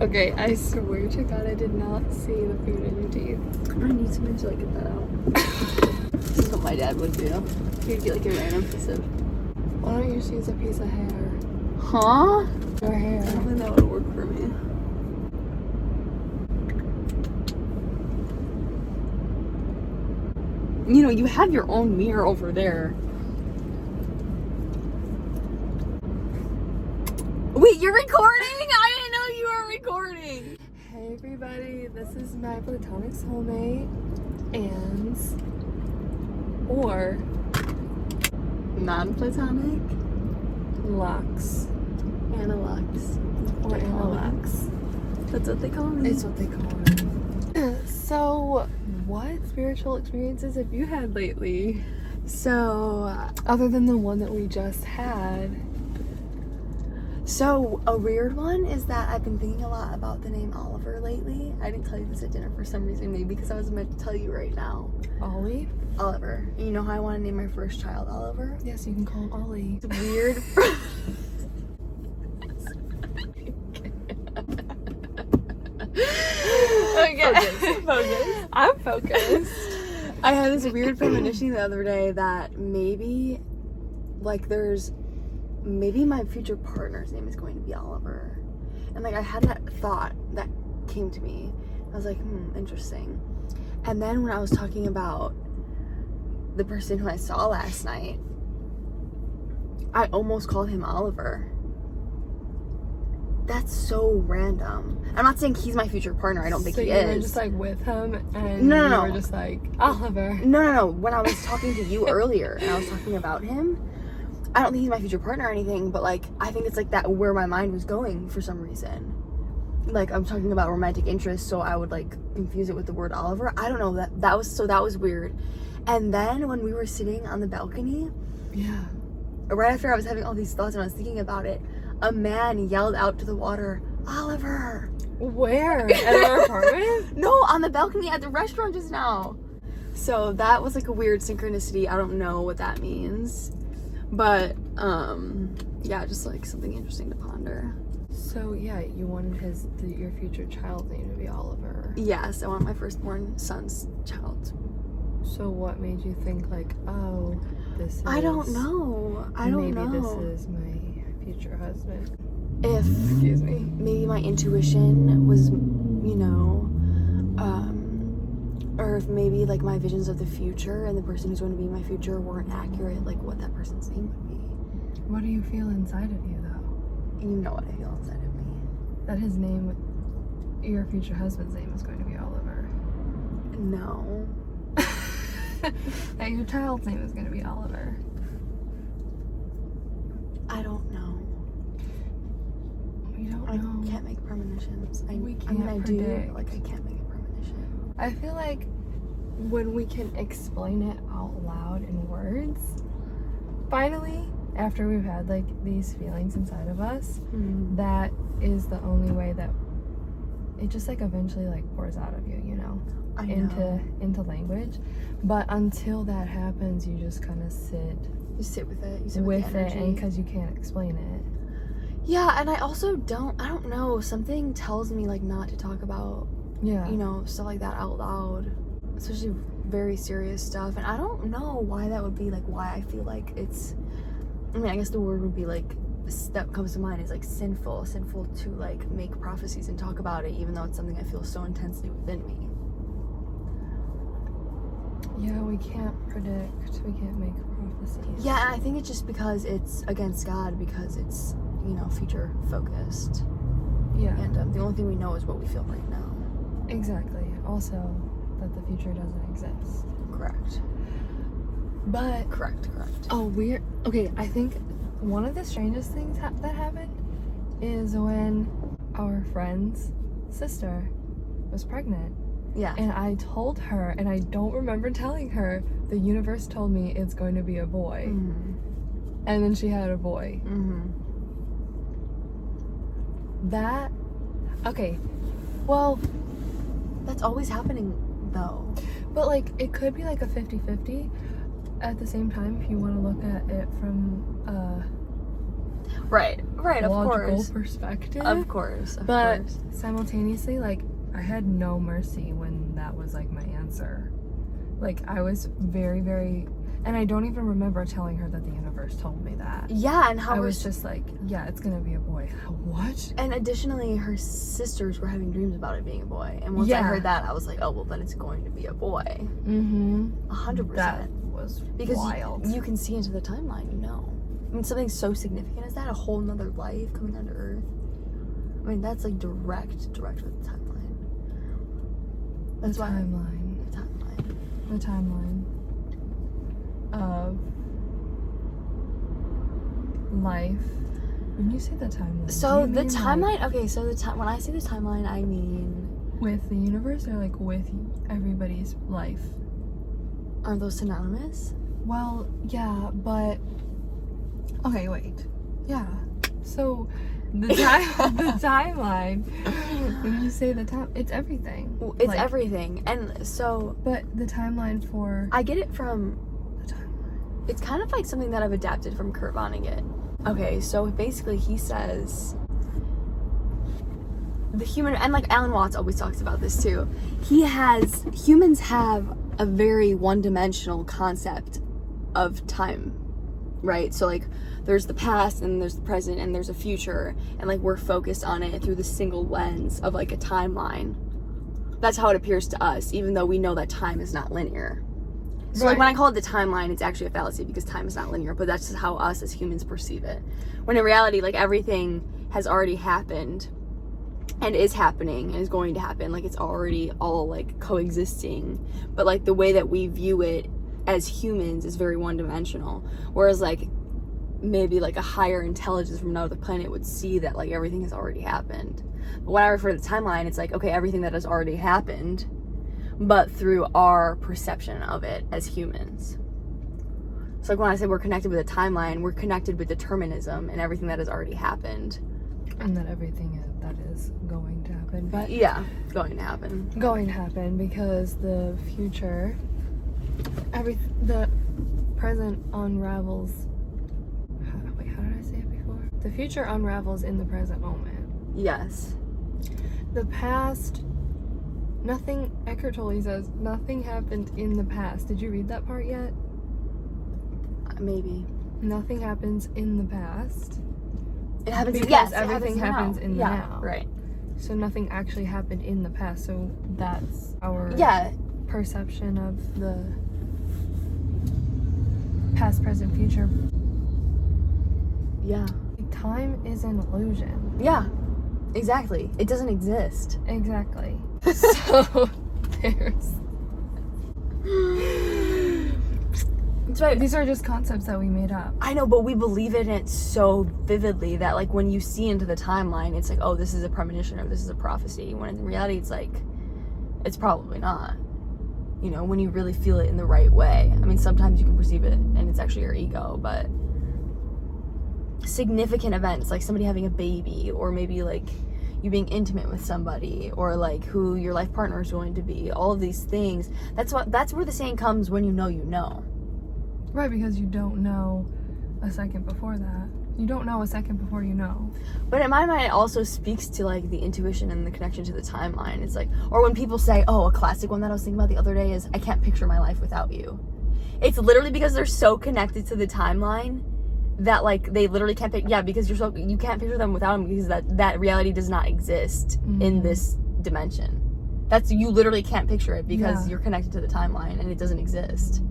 Okay, I swear to God, I did not see the food in your teeth. I need something to like get that out. This is what my dad would do. He'd get like a random piece of. Why don't you just use a piece of hair? Huh? Your hair. I don't think that would work for me. You know, you have your own mirror over there. Wait, you're recording? I didn't know you were recording. Hey everybody, this is my platonic soulmate, Anne's, or non-platonic? Lux, Annalux. or They call Annalux. That's what they call me. It's what they call it. So, what spiritual experiences have you had lately? So, Other than the one that we just had. So, a weird one is that I've been thinking a lot about the name Oliver lately. I didn't tell you this at dinner for some reason, maybe because I was meant to tell you right now. Ollie? Oliver. You know how I want to name my first child Oliver? Yes, you can call him Ollie. It's weird. Okay. Focus. I'm focused. I had this weird premonition the other day that maybe, like, maybe my future partner's name is going to be Oliver. And like I had that thought that came to me. I was like, interesting. And then when I was talking about the person who I saw last night, I almost called him Oliver. That's so random. I'm not saying he's my future partner. I don't think so he you is. were just like with him and No. you were just like, Oliver. No. When I was talking to you earlier and I was talking about him, I don't think he's my future partner or anything, but like I think it's like that where my mind was going for some reason. Like I'm talking about romantic interest, so I would like confuse it with the word Oliver. I don't know, that was weird. And then when we were sitting on the balcony, Yeah. right after I was having all these thoughts and I was thinking about it, a man yelled out to the water, Oliver. Where? At our apartment? No, on the balcony at the restaurant just now. So that was like a weird synchronicity. I don't know what that means. But, yeah, just like something interesting to ponder. So, yeah, you wanted your future child's name to be Oliver. Yes, I want my firstborn son's child. So what made you think like, oh, this is... I don't know. Maybe this is my future husband. If, Excuse me. maybe my intuition was, you know, or if maybe like my visions of the future and the person who's going to be my future weren't accurate, like what that person's name would be. What do you feel inside of you, though? You know what I feel inside of me. That his name, your future husband's name is going to be Oliver. No. That your child's name is going to be Oliver. I don't know. We don't I know. can't make premonitions. I We mean, can't I do, predict. but like I can't make a premonition. I feel like when we can explain it out loud in words, finally, after we've had like these feelings inside of us, that is the only way that it just like eventually like pours out of you, you know, I know. into language. But until that happens, you just kind of sit You sit with it. You sit with the it, energy. and because you can't explain it. Yeah, and I also I don't know, something tells me like not to talk about, Yeah. you know, stuff like that out loud, especially very serious stuff. And I don't know why that would be, like why I feel like it's, I mean, I guess the word would be like, that comes to mind is like sinful to like make prophecies and talk about it, even though it's something I feel so intensely within me. Yeah, we can't predict. We can't make prophecies. Yeah, and I think it's just because it's against God, because it's, you know, future focused. Yeah. And the only thing we know is what we feel right now. Exactly. Also, that the future doesn't exist. Correct. But Correct. oh, weird. Okay, I think one of the strangest things that happened is when our friend's sister was pregnant. Yeah. And I told her, and I don't remember telling her, the universe told me it's going to be a boy. Mm-hmm. And then she had a boy. Mm-hmm. That, okay, well, That's always happening, though. but like, it could be like a 50-50 at the same time if you want to look at it from, Right, of logical course. perspective. Of course. But simultaneously, like, I had no mercy when that was, like, my answer. Like, I was very, very... And I don't even remember telling her that the universe told me that. Yeah, and how I was just like, yeah, it's gonna be a boy. What? And additionally, her sisters were having dreams about it being a boy. And once I heard that, I was like, oh, well, then it's going to be a boy. Mm-hmm. 100%. That was because wild. You can see into the timeline, you know. I mean, something so significant as that, a whole nother life coming onto Earth. I mean, that's like direct with the timeline. That's the timeline. The timeline of life. When you say the timeline, so the timeline. Like, okay, so when I say the timeline, I mean with the universe or like with everybody's life. Are those synonymous? Well, yeah, but okay, wait. Yeah. So the timeline. When you say the time, it's everything. It's like, everything, and so. But the timeline for. I get it from. The timeline. It's kind of like something that I've adapted from Kurt Vonnegut. Okay, so basically he says the human, and like Alan Watts always talks about this too. Humans have a very one-dimensional concept of time, right? So like there's the past and there's the present and there's a future, and like we're focused on it through the single lens of like a timeline. That's how it appears to us, even though we know that time is not linear. So like when I call it the timeline, it's actually a fallacy because time is not linear, but that's just how us as humans perceive it. When in reality, like everything has already happened and is happening and is going to happen. Like it's already all like coexisting, but like the way that we view it as humans is very one-dimensional. Whereas like maybe like a higher intelligence from another planet would see that like everything has already happened. But when I refer to the timeline, it's like, okay, everything that has already happened, but through our perception of it as humans. So like when I say we're connected with a timeline, we're connected with determinism and everything that has already happened. And that everything that is going to happen. But yeah, going to happen. Going to happen because the future, the present unravels. Wait, how did I say it before? The future unravels in the present moment. Yes. The past, nothing, Eckhart Tolle says, nothing happened in the past. Did you read that part yet? Maybe. Nothing happens in the past. It happens, because everything happens in the now. Right. So nothing actually happened in the past. So that's our perception of the past, present, future. Yeah. Time is an illusion. Yeah. Exactly. It doesn't exist. Exactly. So there's. That's right. These are just concepts that we made up. I know, but we believe in it so vividly that like when you see into the timeline, it's like, oh, this is a premonition or this is a prophecy. When in reality, it's like, it's probably not. You know, when you really feel it in the right way. I mean, sometimes you can perceive it and it's actually your ego, but significant events like somebody having a baby, or maybe like you being intimate with somebody, or like who your life partner is going to be, all of these things, that's where the saying comes, when you know, you know. Right, because you don't know a second before that. You don't know a second before you know. But in my mind, it also speaks to like the intuition and the connection to the timeline. It's like, or when people say, oh, a classic one that I was thinking about the other day is, I can't picture my life without you. It's literally because they're so connected to the timeline that like they literally can't because you can't picture them without them, because that reality does not exist in this dimension. You literally can't picture it because you're connected to the timeline and it doesn't exist.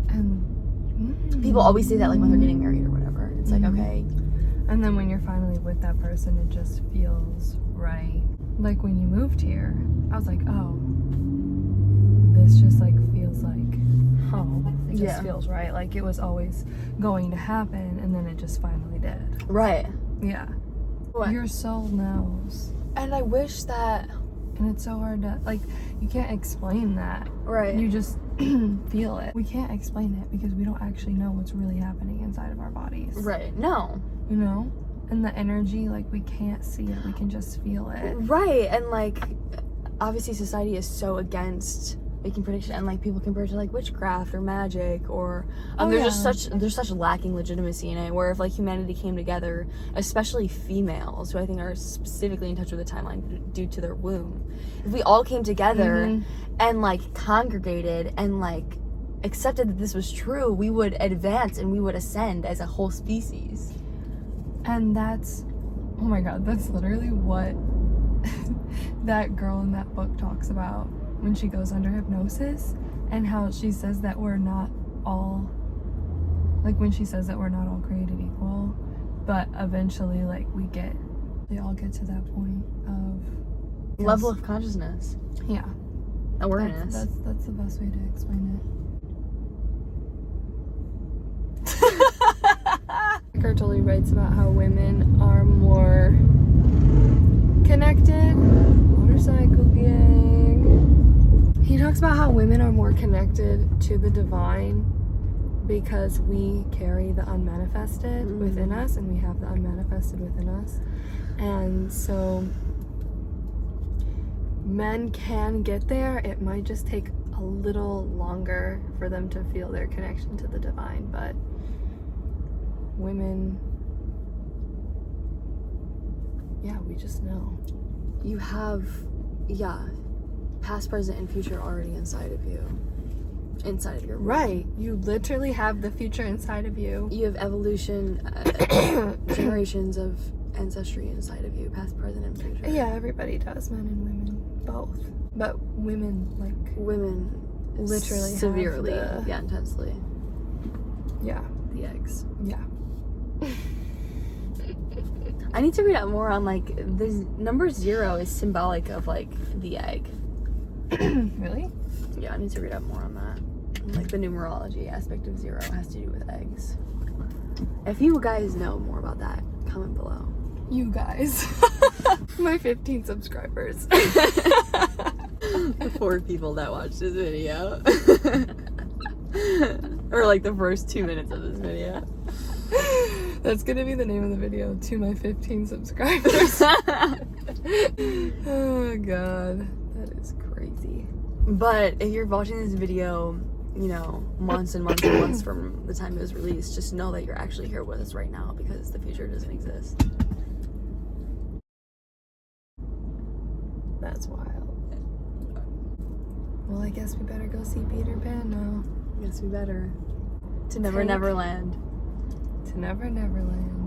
And people always say that like when they're getting married or whatever. It's like, okay. And then when you're finally with that person, it just feels right. Like when you moved here, I was like, oh, this just like feels like home. It just feels right. Like it was always going to happen, and then it just finally did. Right. Yeah. What? Your soul knows. And I wish that... And it's so hard to, like, you can't explain that. Right. You just feel it. We can't explain it because we don't actually know what's really happening inside of our bodies. Right. No. You know? And the energy, like, we can't see it. We can just feel it. Right. And, like, obviously society is so against making predictions, and like people compare it to like witchcraft or magic, or Oh, there's yeah. just there's such lacking legitimacy in it, where if like humanity came together, especially females who I think are specifically in touch with the timeline due to their womb, if we all came together and like congregated and like accepted that this was true, we would advance and we would ascend as a whole species. And that's, oh my god, that's literally what that girl in that book talks about when she goes under hypnosis, and how she says that we're not all, like when she says that we're not all created equal, but eventually like they all get to that point of Level of consciousness. Yeah. Awareness. That's the best way to explain it. Eckhart Tolle writes about how women are more connected. Motorcycle gang. He talks about how women are more connected to the divine because we carry the unmanifested within us, and we have the unmanifested within us. And so men can get there. It might just take a little longer for them to feel their connection to the divine, but women, yeah, we just know. You have, past, present, and future already inside of you. Inside of your brain. Right. You literally have the future inside of you. You have evolution, generations of ancestry inside of you, past, present, and future. Yeah, everybody does, men and women, both. But women, women literally severely, have intensely. Yeah. The eggs. Yeah. I need to read up more on the number 0 is symbolic of the egg. Really? Yeah, I need to read up more on that. And, the numerology aspect of 0 has to do with eggs. If you guys know more about that, comment below. You guys. My 15 subscribers. The 4 people that watched this video. Or the first 2 minutes of this video. That's gonna be the name of the video, to my 15 subscribers. Oh god, that is crazy. But if you're watching this video, months and months and months from the time it was released, just know that you're actually here with us right now, because the future doesn't exist. That's wild. Well, I guess we better go see Peter Pan now. Yes, we better. To Never Neverland. To Never Neverland.